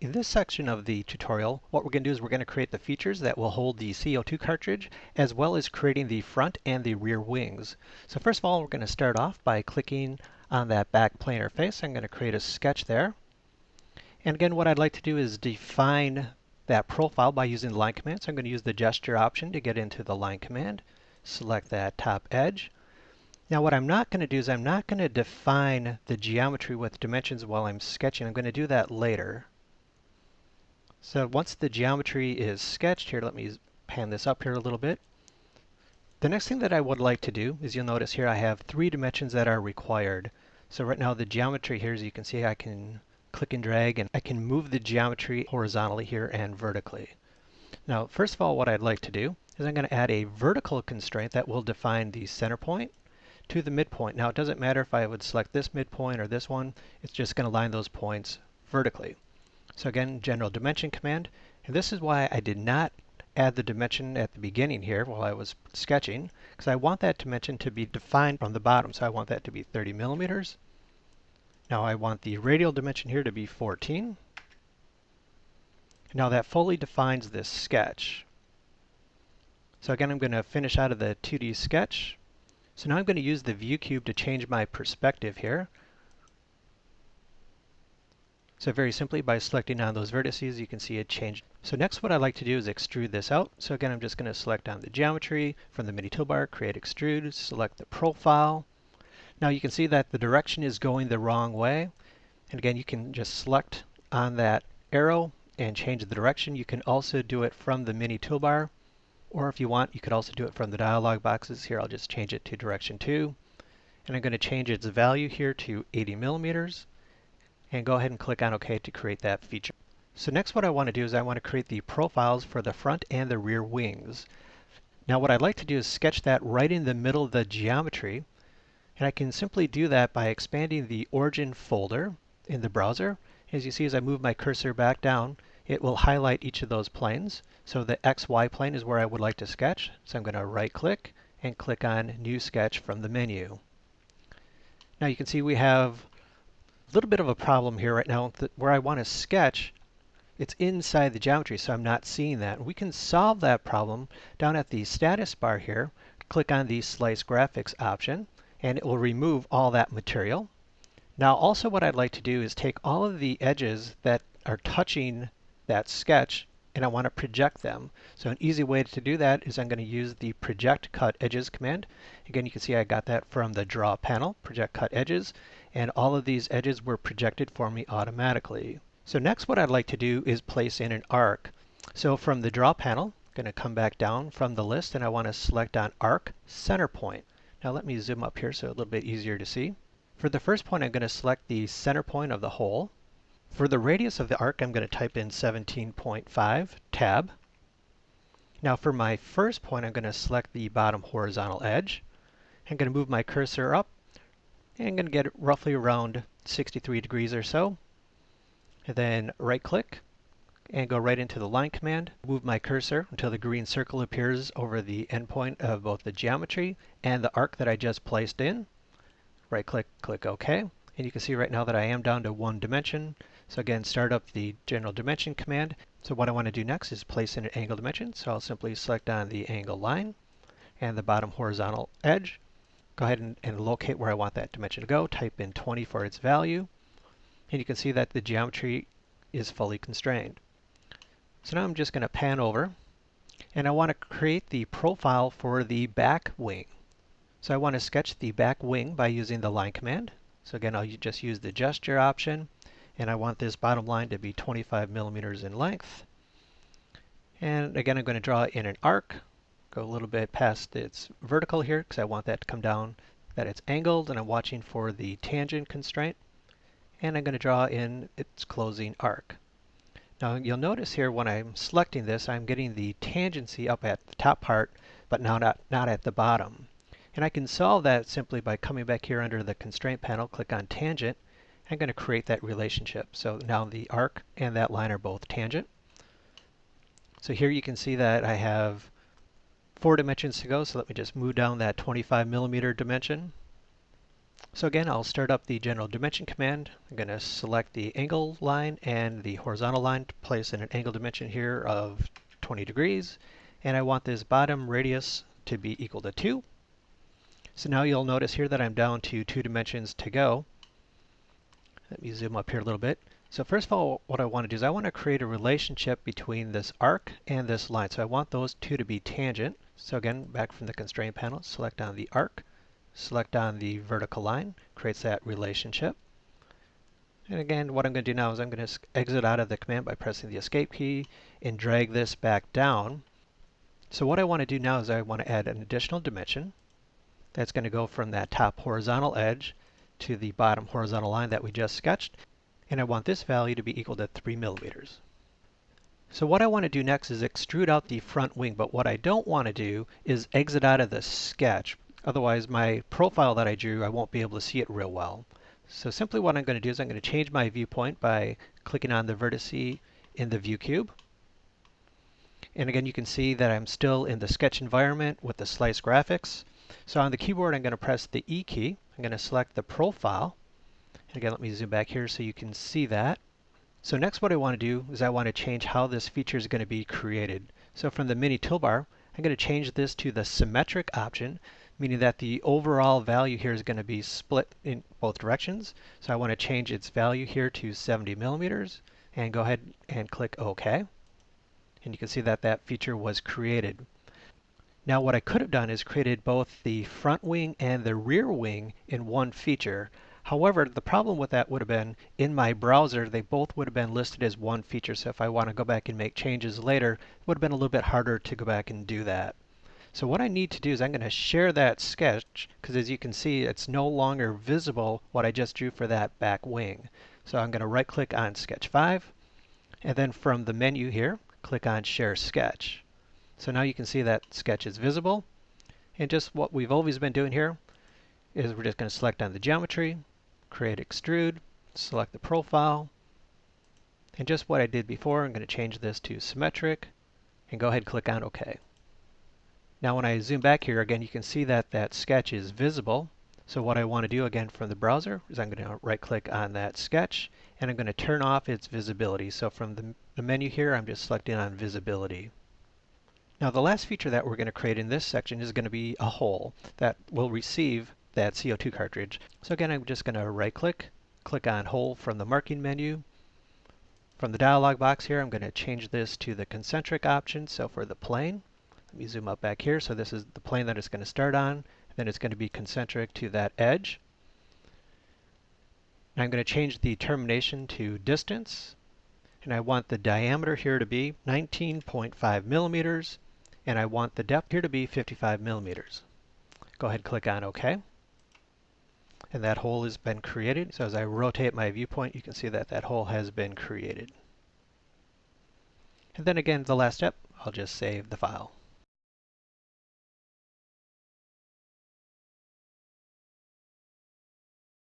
In this section of the tutorial, what we're going to do is we're going to create the features that will hold the CO2 cartridge, as well as creating the front and the rear wings. So first of all, we're going to start off by clicking on that back planar face. I'm going to create a sketch there. And again, what I'd like to do is define that profile by using the line command. So I'm going to use the gesture option to get into the line command. Select that top edge. Now what I'm not going to do is I'm not going to define the geometry with dimensions while I'm sketching. I'm going to do that later. So once the geometry is sketched here, let me pan this up here a little bit. The next thing that I would like to do is you'll notice here I have 3 dimensions that are required. So right now the geometry here, as you can see, I can click and drag and I can move the geometry horizontally here and vertically. Now first of all, what I'd like to do is I'm going to add a vertical constraint that will define the center point to the midpoint. Now it doesn't matter if I would select this midpoint or this one, it's just going to line those points vertically. So again, general dimension command, and this is why I did not add the dimension at the beginning here while I was sketching, because I want that dimension to be defined from the bottom. So I want that to be 30 millimeters. Now I want the radial dimension here to be 14. Now that fully defines this sketch. So again, I'm going to finish out of the 2D sketch. So now I'm going to use the view cube to change my perspective here. So very simply, by selecting on those vertices, you can see it changed. So next what I'd like to do is extrude this out. So again, I'm just going to select on the geometry from the mini toolbar, create extrude, select the profile. Now you can see that the direction is going the wrong way. And again, you can just select on that arrow and change the direction. You can also do it from the mini toolbar. Or if you want, you could also do it from the dialog boxes. Here, I'll just change it to direction 2. And I'm going to change its value here to 80 millimeters. And go ahead and click on OK to create that feature. So next what I want to do is I want to create the profiles for the front and the rear wings. Now what I'd like to do is sketch that right in the middle of the geometry. And I can simply do that by expanding the origin folder in the browser. As you see, as I move my cursor back down, it will highlight each of those planes. So the XY plane is where I would like to sketch. So I'm going to right click and click on New Sketch from the menu. Now you can see we have a little bit of a problem here right now where I want to sketch. It's inside the geometry, so I'm not seeing that. We can solve that problem down at the status bar here. Click on the Slice Graphics option, and it will remove all that material. Now also what I'd like to do is take all of the edges that are touching that sketch, and I want to project them. So an easy way to do that is I'm going to use the Project Cut Edges command. Again, you can see I got that from the Draw panel, Project Cut Edges, and all of these edges were projected for me automatically. So next what I'd like to do is place in an arc. So from the Draw panel, I'm going to come back down from the list and I want to select on Arc Center Point. Now let me zoom up here so it's a little bit easier to see. For the first point, I'm going to select the center point of the hole. For the radius of the arc, I'm going to type in 17.5, tab. Now for my first point, I'm going to select the bottom horizontal edge. I'm going to move my cursor up, and I'm going to get it roughly around 63 degrees or so. And then right click, and go right into the line command. Move my cursor until the green circle appears over the endpoint of both the geometry and the arc that I just placed in. Right click, click OK. And you can see right now that I am down to 1 dimension. So again, start up the general dimension command. So what I want to do next is place in an angle dimension. So I'll simply select on the angle line and the bottom horizontal edge. Go ahead and locate where I want that dimension to go. Type in 20 for its value. And you can see that the geometry is fully constrained. So now I'm just going to pan over. And I want to create the profile for the back wing. So I want to sketch the back wing by using the line command. So again, I'll just use the gesture option. And I want this bottom line to be 25 millimeters in length. And again, I'm going to draw in an arc. Go a little bit past its vertical here because I want that to come down, that it's angled, and I'm watching for the tangent constraint. And I'm going to draw in its closing arc. Now you'll notice here when I'm selecting this, I'm getting the tangency up at the top part, but now not at the bottom. And I can solve that simply by coming back here under the constraint panel, click on tangent. I'm going to create that relationship. So now the arc and that line are both tangent. So here you can see that I have 4 dimensions to go. So let me just move down that 25 millimeter dimension. So again, I'll start up the general dimension command. I'm going to select the angle line and the horizontal line to place in an angle dimension here of 20 degrees. And I want this bottom radius to be equal to 2. So now you'll notice here that I'm down to 2 dimensions to go. Let me zoom up here a little bit. So first of all, what I want to do is I want to create a relationship between this arc and this line. So I want those two to be tangent. So again, back from the constraint panel, select on the arc, select on the vertical line, creates that relationship. And again, what I'm going to do now is I'm going to exit out of the command by pressing the escape key and drag this back down. So what I want to do now is I want to add an additional dimension. That's going to go from that top horizontal edge to the bottom horizontal line that we just sketched. And I want this value to be equal to 3 millimeters. So what I want to do next is extrude out the front wing, but what I don't want to do is exit out of the sketch. Otherwise, my profile that I drew, I won't be able to see it real well. So simply what I'm going to do is I'm going to change my viewpoint by clicking on the vertex in the view cube. And again, you can see that I'm still in the sketch environment with the slice graphics. So on the keyboard, I'm going to press the E key. I'm going to select the profile. And again, let me zoom back here so you can see that. So next what I want to do is I want to change how this feature is going to be created. So from the mini toolbar, I'm going to change this to the symmetric option, meaning that the overall value here is going to be split in both directions. So I want to change its value here to 70 millimeters and go ahead and click OK. And you can see that that feature was created. Now what I could have done is created both the front wing and the rear wing in one feature. However, the problem with that would have been in my browser, they both would have been listed as one feature. So if I want to go back and make changes later, it would have been a little bit harder to go back and do that. So what I need to do is I'm going to share that sketch because as you can see, it's no longer visible what I just drew for that back wing. So I'm going to right click on Sketch 5 and then from the menu here, click on Share Sketch. So now you can see that sketch is visible. And just what we've always been doing here is we're just going to select on the geometry, create extrude, select the profile, and just what I did before, I'm going to change this to symmetric and go ahead and click on OK. Now when I zoom back here again, you can see that that sketch is visible. So what I want to do again from the browser is I'm going to right click on that sketch and I'm going to turn off its visibility. So from the menu here, I'm just selecting on visibility. Now the last feature that we're going to create in this section is going to be a hole that will receive that CO2 cartridge. So again, I'm just going to right click, click on hole from the marking menu. From the dialog box here, I'm going to change this to the concentric option. So for the plane, let me zoom up back here. So this is the plane that it's going to start on. Then it's going to be concentric to that edge. And I'm going to change the termination to distance. And I want the diameter here to be 19.5 millimeters. And I want the depth here to be 55 millimeters. Go ahead and click on OK. And that hole has been created. So as I rotate my viewpoint, you can see that that hole has been created. And then again, the last step, I'll just save the file.